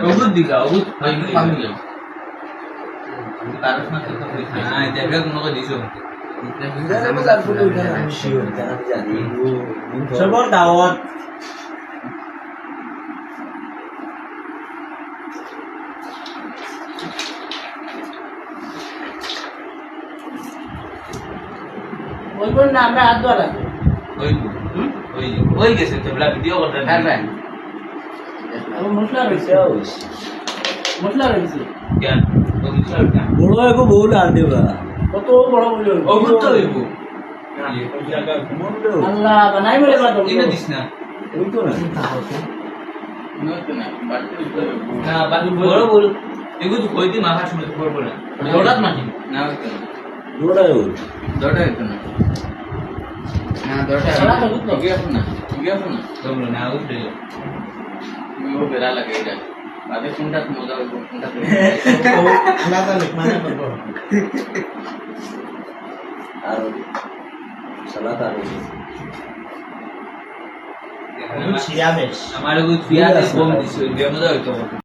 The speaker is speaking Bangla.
ওগুদ দিগা ওগুদ পানি তারস না তো কই না এটা কোনো কই দিছো সবার দাওয়াত বলবেন না আমরা হাত ধোয়া রাখবো ওই গেছে তো ভিডিও করতে হ্যাঁ ভাই মশলা রয়েছে মশলা রয়েছে কেন ও মশলা কেন বড় এক বউল আর দেবা কত বড় বলে ওগুদ তো হইব আল্লাহ বানাই বলে বাদ ইনে দিস না ওই তো না না বাকি বড় বল এগুলো তো কইতি মাখা শুনে পড়ব না দৌড়াত মাটি না দৌড়ায় ওই দৌড়া হইতো না না দৌড়া গিয়ে না তোমরা না উঠে ও বেলা লাগে এটা বাদে কোনটা মজা হইব কোনটা আল্লাহ তাআলা মানে করব আর সালাত আর ছিয়া বেশ আমার ওই ফিয়া কম দিছে বেমজা হইতো